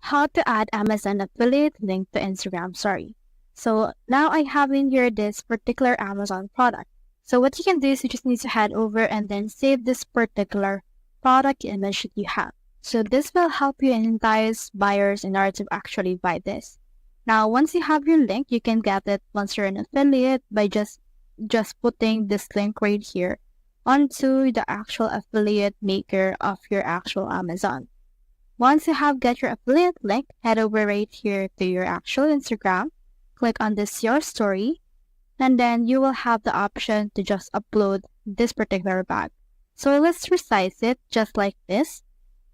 how to add Amazon affiliate link to Instagram story. So now I have in here this particular Amazon product. So what you can do is you just need to head over and then save this particular product image that you have. So this will help you entice buyers in order to actually buy this. Now, once you have your link, you can get it once you're an affiliate by just putting this link right here onto the actual affiliate maker of your actual Amazon. Once you have got your affiliate link, head over right here to your actual Instagram, click on this your story, and then you will have the option to just upload this particular bag. So let's resize it just like this.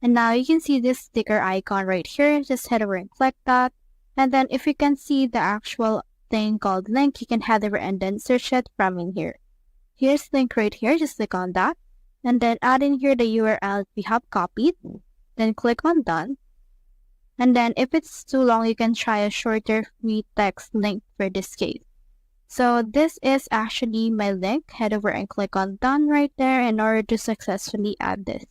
And now you can see this sticker icon right here. Just head over and click that. And then if you can see the actual thing called link, you can head over and then search it from in here. Here's the link right here. Just click on that. And then add in here the URL we have copied. Then click on done. And then if it's too long, you can try a shorter free text link for this case. So this is actually my link. Head over and click on done right there in order to successfully add this.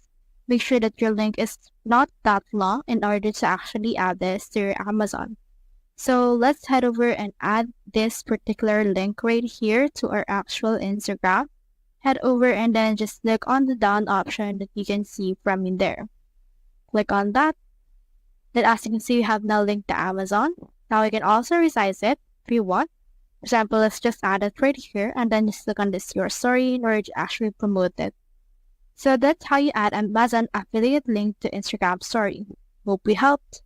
Make sure that your link is not that long in order to actually add this to your Amazon. So let's head over and add this particular link right here to our actual Instagram. Head over and then just click on the down option that you can see from in there. Click on that. Then as you can see, you have now linked to Amazon. Now you can also resize it if you want. For example, let's just add it right here and then just click on this your story in order to actually promote it. So that's how you add Amazon affiliate link to Instagram story. Hope we helped.